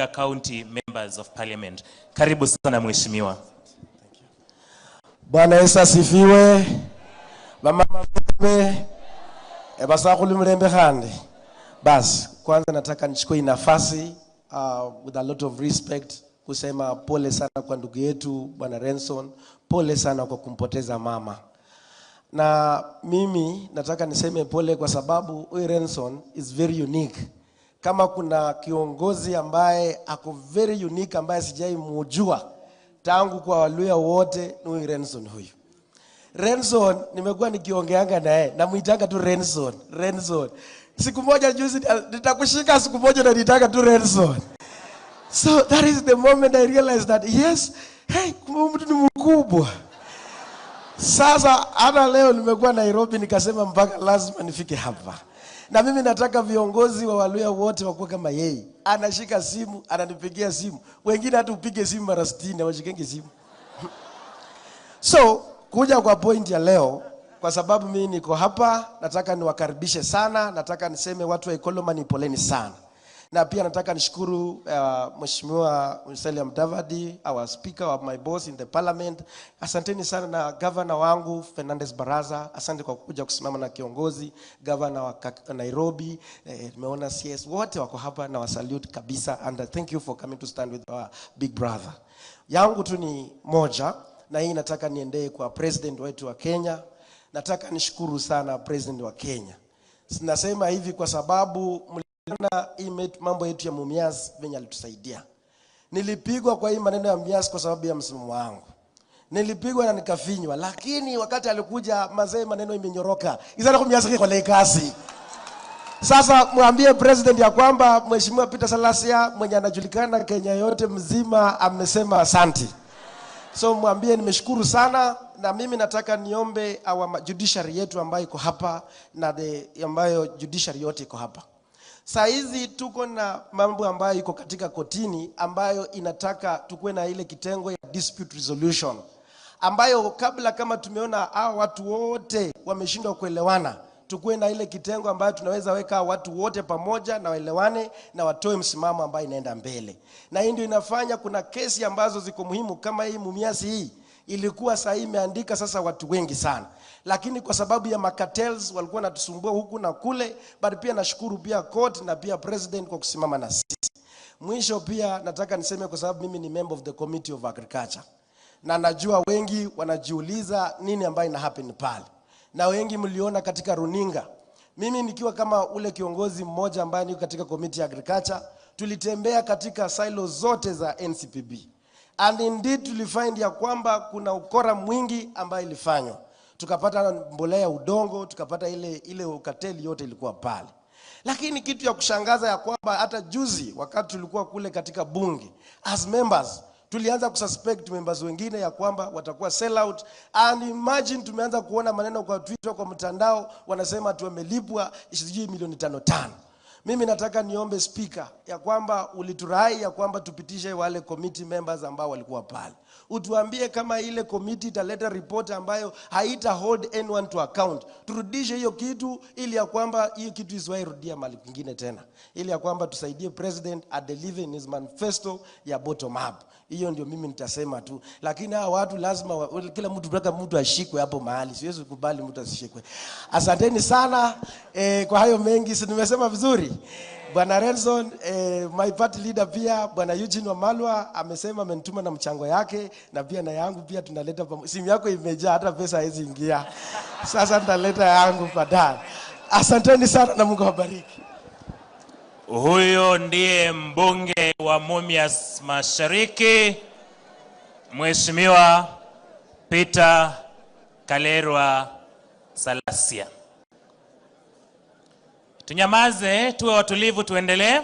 Vihiga County Members of Parliament. Karibu sana mheshimiwa. Bwana Yesu asifiwe. Mama mbe basakuli mrembe handi. Bas, kwanza nataka nichukue nafasi with a lot of respect kusema pole sana kwa ndugu yetu Bwana Renson, pole sana kwa kumpoteza mama. Na mimi nataka niseme pole kwa sababu huyu Renson is very unique. Kama kuna kiongozi ambaye ako very unique ambaye sijai mujua tangu kwa Waluya wote ni huyu Renson huyu. Renson nimekuwa nikiongeanga naye na muitanga tu Renson. Siku moja juzi nitakushika siku moja na nitaka tu Renson. So that is the moment I realized that yes, hey, mtu ni mkubwa. Sasa hata leo nimekuwa Nairobi nikasema mpaka lazima nifike hapa. Na mimi nataka viongozi wa Waluya wote wakuwe kama yeye. Anashika simu, ananipigia simu. Wengine hata upige simu mara 60 washikenge simu. So, kuja kwa point ya leo, kwa sababu mimi niko hapa, nataka niwakaribishe sana, nataka niseme watu wa Ikolomani poleni sana. Na pia nataka nishukuru Mheshimiwa Musalia Mudavadi, our speaker of my boss in the parliament. Asanteni sana na governor wangu Fernandez Baraza. Asante kwa kuja kusimama na kiongozi, governor wa Nairobi. Tumeona CS wote wako hapa na wasalute kabisa, and thank you for coming to stand with our big brother. Yangu tu ni moja, na hii nataka niendee kwa president wetu wa Kenya. Nataka nishukuru sana president wa Kenya. Sinasema hivi kwa sababu na mambo yetu ya Mumias venye alitusaidia. Nilipigwa kwa hii maneno ya Mumias kwa sababu ya msimamo wangu. Nilipigwa na nikafinywa, lakini wakati alikuja mazee maneno imenyoroka. Izana Mumias kwa lekasi. Sasa mwambie president ya kwamba Mheshimiwa Peter Salasya mwenye anajulikana Kenya yote mzima amesema asante. So mwambie nimeshukuru sana, na mimi nataka niombe our judiciary yetu ambayo iko hapa na ambayo judiciary yote iko hapa. Saizi tuko na mambo ambayo iko katika kotini ambayo inataka tukue na ile kitengo ya dispute resolution, ambayo kabla kama tumeona hao watu wote wameshindwa kuelewana, tukue na ile kitengo ambayo tunaweza weka watu wote pamoja na waelewane na watoe msimamo ambayo inaenda mbele. Na hii ndio inafanya kuna kesi ambazo ziko muhimu kama hii Mumias hii ilikuwa saa hii imeandika sasa watu wengi sana. Lakini kwa sababu ya cartels walikuwa natusumbua huku na kule, but pia nashukuru pia court na pia president kwa kusimama na sisi. Mwisho pia nataka niseme kwa sababu mimi ni member of the Committee of Agriculture. Na najua wengi wanajiuliza nini ambayo ina happen pale. Na wengi mliona katika runinga. Mimi nikiwa kama ule kiongozi mmoja ambaye niko katika Committee ya Agriculture, tulitembea katika silos zote za NCPB. And indeed tulifind ya kwamba kuna ukora mwingi ambayo ilifanywa. Tukapata mbolea udongo, tukapata ile ukateli yote ilikuwa pale. Lakini kitu ya kushangaza ya kwamba hata juzi wakati tulikuwa kule katika bunge as members tulianza kususpect members wengine ya kwamba watakuwa sell out, and imagine tumeanza kuona maneno kwa Twitter, kwa mtandao wanasema tumelipwa milioni 5. Mimi nataka niombe speaker ya kwamba uliturai ya kwamba tupitishe wale committee members ambao walikuwa pale. Utuambie kama ile committee italeta report ambayo haita hold anyone to account. Turudishe hiyo kitu ili ya kwamba hiyo kitu isiwairudia mali kwingine tena. Ili ya kwamba tusaidie president adeliver his manifesto ya bottom up. Hiyo ndio mimi nitasema tu. Lakini hawa watu lazima kila mtu mpaka mtu ashikwe hapo mahali. Siwezi kukubali mtu asishikwe. Asanteni sana kwa hayo mengi. Si nimesema vizuri? Bwana Renson, my party leader pia Bwana Eugene Wamalwa amesema amenituma na mchango yake, na pia na yangu pia tunaleta simu yako imejaa hata pesa haizi ingia. Sasa nitaleta yangu baadaye. Asanteni sana na Mungu awabariki. Huyo ndiye mbunge wa Mumias Mashariki, Mheshimiwa Peter Kalerwa Salasya. Tunyamaze, tuwe watulivu, tuendelee.